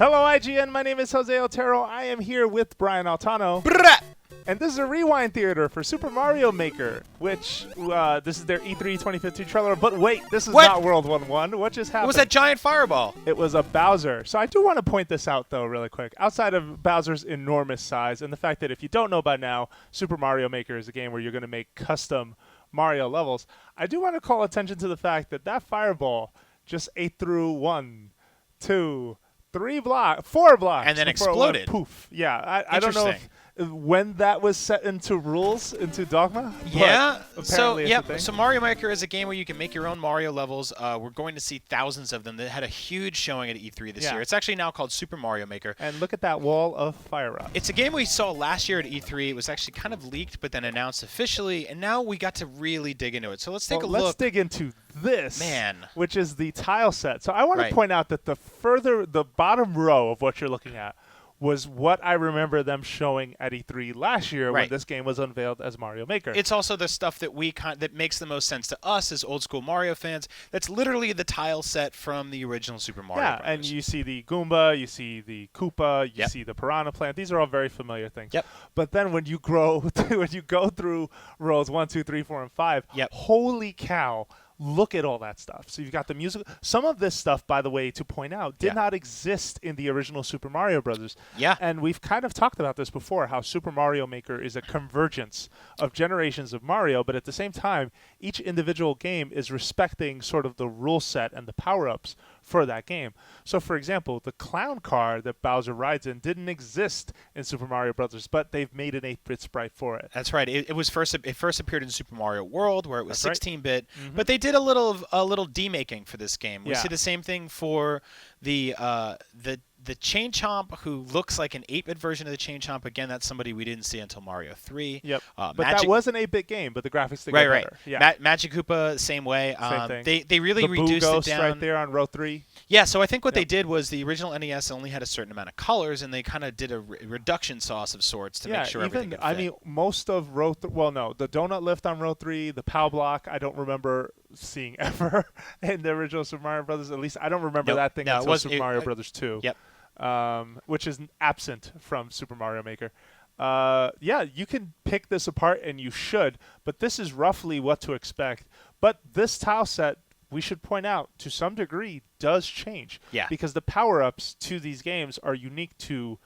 Hello, IGN. My name is Jose Otero. I am here with Brian Altano. Brrrah! And this is a rewind theater for Super Mario Maker, which this is their E3 2015 trailer. But wait, this is not World 1-1. What just happened? What was that giant fireball? It was a Bowser. So I do want to point this out, though, really quick. Outside of Bowser's enormous size and the fact that if you don't know by now, Super Mario Maker is a game where you're going to make custom Mario levels, I do want to call attention to the fact that that fireball just ate through 1, 2, 3 blocks, 4 blocks. And then before it went exploded. Poof. Yeah, I don't know when that was set into rules, into Dogma. Yeah. So, So Mario Maker is a game where you can make your own Mario levels. We're going to see thousands of them. That had a huge showing at E3 this year. It's actually now called Super Mario Maker. And look at that wall of fire up. It's a game we saw last year at E3. It was actually kind of leaked, but then announced officially, and now we got to really dig into it. So let's take a look. Let's dig into this, Man. which is the tile set. So I want to point out that the bottom row of what you're looking at was what I remember them showing at E3 last year when this game was unveiled as Mario Maker. It's also the stuff that that makes the most sense to us as old school Mario fans. That's literally the tile set from the original Super Mario Brothers. And you see the Goomba, you see the Koopa, you see the Piranha Plant. These are all very familiar things. But then when you go through rows 1, 2, 3, 4, and 5, holy cow. Look at all that stuff. So you've got the music. Some of this stuff, by the way, to point out, did not exist in the original Super Mario Brothers. And we've kind of talked about this before, how Super Mario Maker is a convergence of generations of Mario, but at the same time, each individual game is respecting sort of the rule set and the power-ups for that game. So, for example, the clown car that Bowser rides in didn't exist in Super Mario Brothers, but they've made an 8-bit sprite for it. That's right. It first appeared in Super Mario World, where it was 16-bit, but they did a little demaking for this game. We see the same thing for the Chain Chomp, who looks like an 8-bit version of the Chain Chomp. Again, that's somebody we didn't see until Mario 3. But that was an 8-bit game, but the graphics did get better. Magic Koopa, same way. Same thing. They really reduced it down. Right there on row 3. Yeah, so I think what they did was the original NES only had a certain amount of colors, and they kind of did a reduction sauce of sorts to make sure everything could fit. I mean, most of row the donut lift on row 3, the POW block, I don't remember seeing ever in the original Super Mario Brothers. At least I don't remember that thing until Super Mario Brothers 2. Which is absent from Super Mario Maker. You can pick this apart, and you should, but this is roughly what to expect. But this tile set, we should point out, to some degree, does change. Because the power-ups to these games are unique to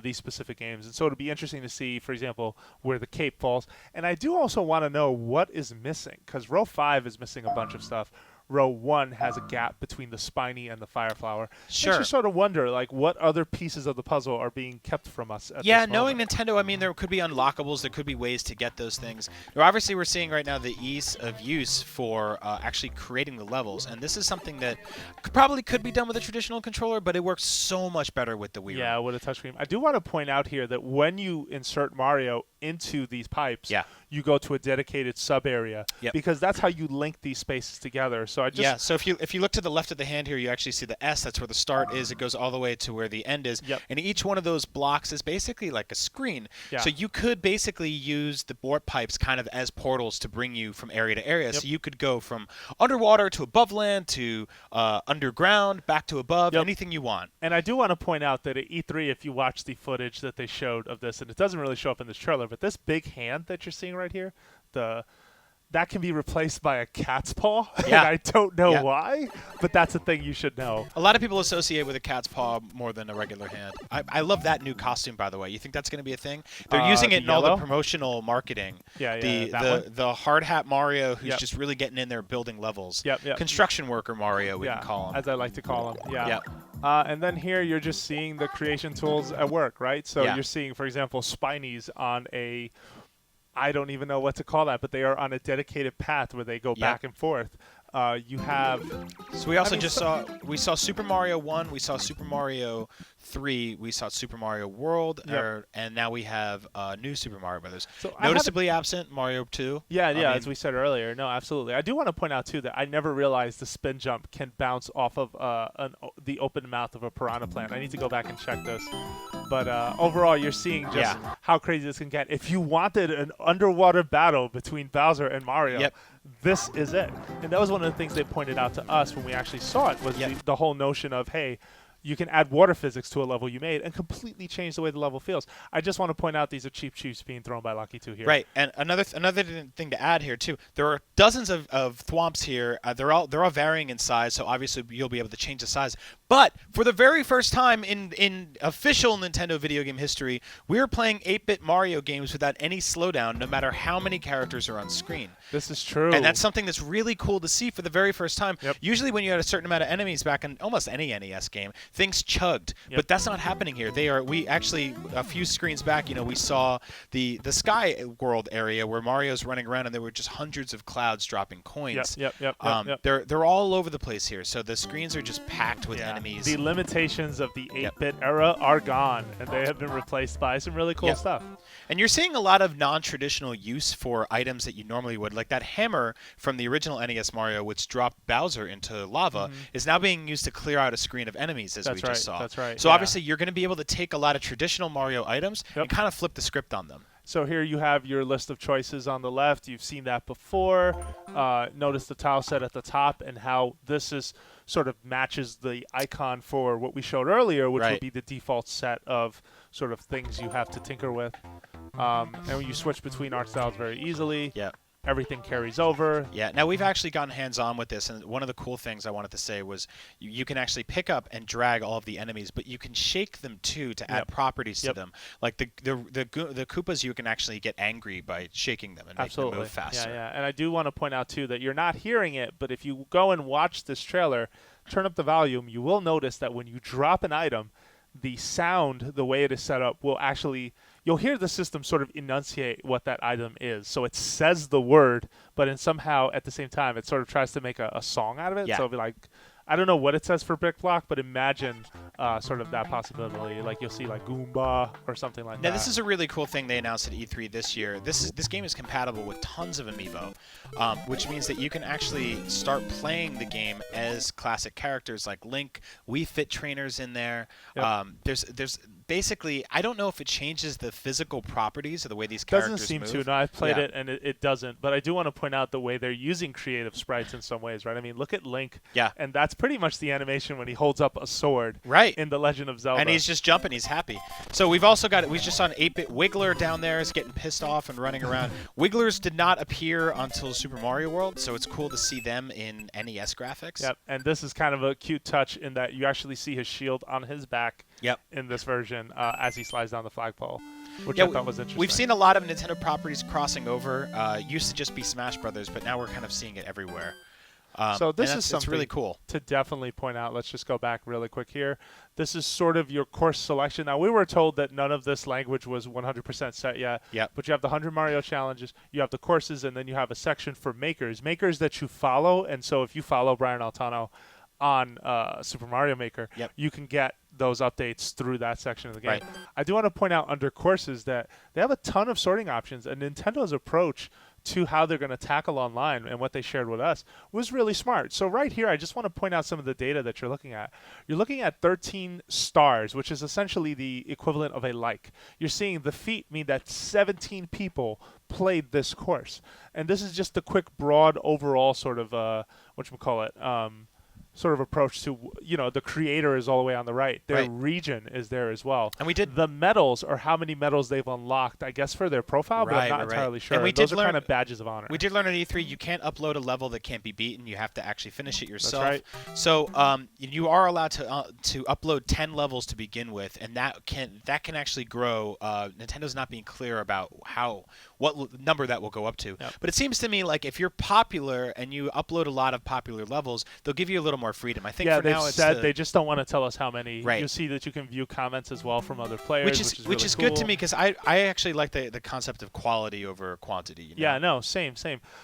these specific games. And so it'll be interesting to see, for example, where the cape falls. And I do also want to know what is missing, because row 5 is missing a bunch of stuff. Row 1 has a gap between the Spiny and the Fire Flower. Sure. Makes you sort of wonder, like, what other pieces of the puzzle are being kept from us at this moment. Knowing Nintendo, I mean, there could be unlockables. There could be ways to get those things. Obviously, we're seeing right now the ease of use for actually creating the levels, and this is something that probably could be done with a traditional controller, but it works so much better with the Wii. Yeah, with a touchscreen. I do want to point out here that when you insert Mario into these pipes, you go to a dedicated sub area because that's how you link these spaces together. So so if you look to the left of the hand here, you actually see the S. That's where the start is. It goes all the way to where the end is. And each one of those blocks is basically like a screen. So you could basically use the warp pipes kind of as portals to bring you from area to area. So you could go from underwater to above land to underground, back to above, anything you want. And I do want to point out that at E3, if you watch the footage that they showed of this, and it doesn't really show up in this trailer, but this big hand that you're seeing right here, that can be replaced by a cat's paw. And I don't know why, but that's a thing you should know. A lot of people associate with a cat's paw more than a regular hand. I love that new costume, by the way. You think that's going to be a thing? They're using it in all the promotional marketing. The hard hat Mario who's just really getting in there building levels. Construction worker Mario, we can call him. As I like to call him. And then here you're just seeing the creation tools at work, right? So you're seeing, for example, Spinies on a... I don't even know what to call that, but they are on a dedicated path where they go back and forth. You have... So we saw Super Mario 1, we saw Super Mario 3, we saw Super Mario World, and now we have new Super Mario Brothers. So noticeably absent, Mario 2. As we said earlier. No, absolutely. I do want to point out, too, that I never realized the spin jump can bounce off of the open mouth of a Piranha Plant. I need to go back and check this. But overall, you're seeing just how crazy this can get. If you wanted an underwater battle between Bowser and Mario, this is it. And that was one of the things they pointed out to us when we actually saw it, was the whole notion of, hey, You can add water physics to a level you made and completely change the way the level feels. I just want to point out these are cheap chiefs being thrown by Lucky 2 here. Right, and another thing to add here too. There are dozens of thwomps here. They're all varying in size, so obviously you'll be able to change the size. But for the very first time in official Nintendo video game history, we're playing 8-bit Mario games without any slowdown, no matter how many characters are on screen. This is true. And that's something that's really cool to see for the very first time. Yep. Usually when you had a certain amount of enemies back in almost any NES game, things chugged. Yep. But that's not happening here. We actually, a few screens back, we saw the Sky World area where Mario's running around and there were just hundreds of clouds dropping coins. Yep. They're all over the place here. So the screens are just packed with enemies. The limitations of the 8-bit era are gone, and they have been replaced by some really cool stuff. And you're seeing a lot of non-traditional use for items that you normally would. Like that hammer from the original NES Mario, which dropped Bowser into lava, is now being used to clear out a screen of enemies, as we just saw. That's right. So obviously you're going to be able to take a lot of traditional Mario items and kind of flip the script on them. So here you have your list of choices on the left. You've seen that before. Notice the tile set at the top and how this is sort of matches the icon for what we showed earlier, which would be the default set of sort of things you have to tinker with. And when you switch between art styles very easily. Yeah. Everything carries over. Yeah. Now, we've actually gotten hands-on with this, and one of the cool things I wanted to say was you can actually pick up and drag all of the enemies, but you can shake them, too, to add properties to them. Like the Koopas, you can actually get angry by shaking them and make them move faster. Yeah. And I do want to point out, too, that you're not hearing it, but if you go and watch this trailer, turn up the volume, you will notice that when you drop an item, the sound, the way it is set up, will actually... You'll hear the system sort of enunciate what that item is. So it says the word, but somehow at the same time it sort of tries to make a song out of it. Yeah. So it'll be like, I don't know what it says for Brick Block, but imagine sort of that possibility. Like you'll see like Goomba or something like that. Now this is a really cool thing they announced at E3 this year. This game is compatible with tons of amiibo, which means that you can actually start playing the game as classic characters like Link. Wii Fit trainers in there. Yep. There's basically, I don't know if it changes the physical properties of the way these characters move. Doesn't seem to. No, I've played it and it doesn't. But I do want to point out the way they're using creative sprites in some ways, right? I mean, look at Link. Yeah. And that's pretty much the animation when he holds up a sword. Right. In The Legend of Zelda. And he's just jumping. He's happy. So we just saw an 8-bit Wiggler down there is getting pissed off and running around. Wigglers did not appear until Super Mario World, so it's cool to see them in NES graphics. Yep. And this is kind of a cute touch in that you actually see his shield on his back. Yep. In this version, as he slides down the flagpole, which I thought was interesting. We've seen a lot of Nintendo properties crossing over. Used to just be Smash Brothers, but now we're kind of seeing it everywhere. So this is something really cool to definitely point out. Let's just go back really quick here. This is sort of your course selection. Now, we were told that none of this language was 100% set yet. Yep. But you have the 100 Mario challenges, you have the courses, and then you have a section for makers that you follow. And so if you follow Brian Altano on Super Mario Maker, you can get those updates through that section of the game. Right. I do want to point out under courses that they have a ton of sorting options, and Nintendo's approach to how they're going to tackle online and what they shared with us was really smart. So right here, I just want to point out some of the data that you're looking at. You're looking at 13 stars, which is essentially the equivalent of a like. You're seeing the feet mean that 17 people played this course. And this is just the quick, broad, overall sort of, sort of approach to, the creator is all the way on the right. Their region is there as well. And we did the medals, or how many medals they've unlocked, I guess for their profile, but I'm not entirely sure. And those are kind of badges of honor. We did learn at E3 you can't upload a level that can't be beaten. You have to actually finish it yourself. That's right. So you are allowed to upload 10 levels to begin with, and that can actually grow. Nintendo's not being clear about what number that will go up to. Yep. But it seems to me like if you're popular and you upload a lot of popular levels, they'll give you a little more freedom. I think for now it's they just don't want to tell us how many. Right. You see that you can view comments as well from other players, which is really good to me because I actually like the concept of quality over quantity. Yeah, no, same.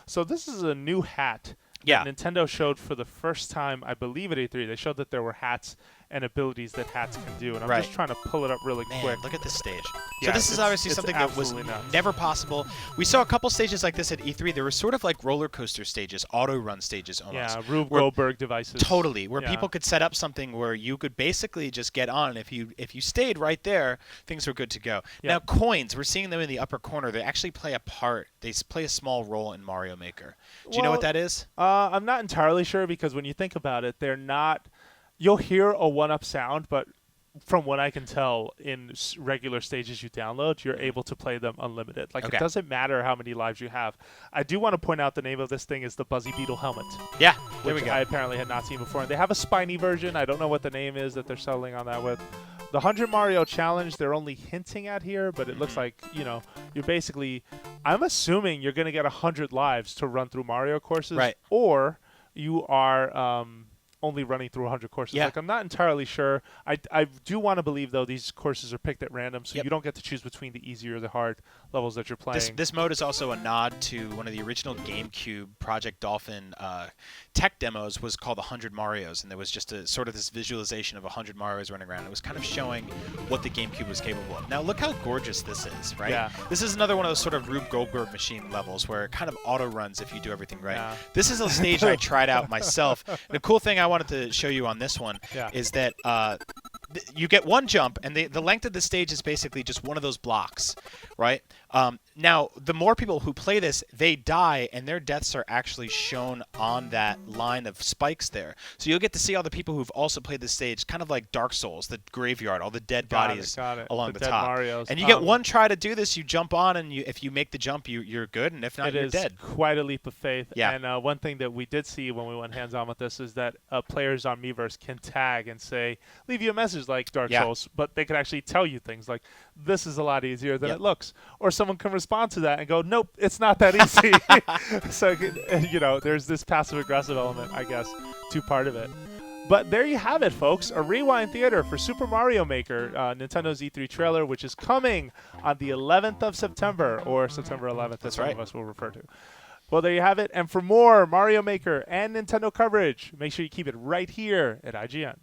So this is a new hat. Yeah. Nintendo showed for the first time, I believe at E3, they showed that there were hats and abilities that hats can do. And I'm just trying to pull it up really quick. Look at this stage. Yeah, so this is obviously something that was never possible. We saw a couple stages like this at E3. There were sort of like roller coaster stages, auto run stages almost. Yeah, Rube Goldberg devices. Totally, where people could set up something where you could basically just get on. If you stayed right there, things were good to go. Yeah. Now coins, we're seeing them in the upper corner. They actually play a part. They play a small role in Mario Maker. Do you know what that is? I'm not entirely sure because when you think about it, they're not You'll hear a 1-up sound, but from what I can tell, in regular stages you download, you're able to play them unlimited. Like, it doesn't matter how many lives you have. I do want to point out the name of this thing is the Buzzy Beetle helmet. Yeah, there we go. I apparently had not seen before. And they have a spiny version. I don't know what the name is that they're selling on that with. The 100 Mario Challenge, they're only hinting at here, but it looks like, you're basically, I'm assuming you're going to get 100 lives to run through Mario courses. Right. Or you are only running through 100 courses. Yeah. Like, I'm not entirely sure. I do want to believe, though, these courses are picked at random, so you don't get to choose between the easy or the hard levels that you're playing. This mode is also a nod to one of the original GameCube Project Dolphin tech demos, was called 100 Marios, and there was just a sort of this visualization of 100 Marios running around. It was kind of showing what the GameCube was capable of. Now, look how gorgeous this is, right? Yeah. This is another one of those sort of Rube Goldberg machine levels where it kind of auto-runs if you do everything right. Yeah. This is a stage I tried out myself. The cool thing I wanted to show you on this one is that you get one jump, and the length of the stage is basically just one of those blocks, right? Now, the more people who play this, they die, and their deaths are actually shown on that line of spikes there. So you'll get to see all the people who've also played this stage, kind of like Dark Souls, the graveyard, all the dead bodies along the top. Marios. And you get one try to do this, you jump on, and if you make the jump, you're good, and if not, you're dead. It is quite a leap of faith. Yeah. And one thing that we did see when we went hands-on with this is that players on Miiverse can tag and say, leave you a message like Dark Souls, but they can actually tell you things like, this is a lot easier than it looks. Or someone can respond to that and go, nope, it's not that easy. So, there's this passive-aggressive element, I guess, to part of it. But there you have it, folks. A Rewind Theater for Super Mario Maker, Nintendo's E3 trailer, which is coming on the 11th of September, or September 11th, as some of us will refer to. Well, there you have it. And for more Mario Maker and Nintendo coverage, make sure you keep it right here at IGN.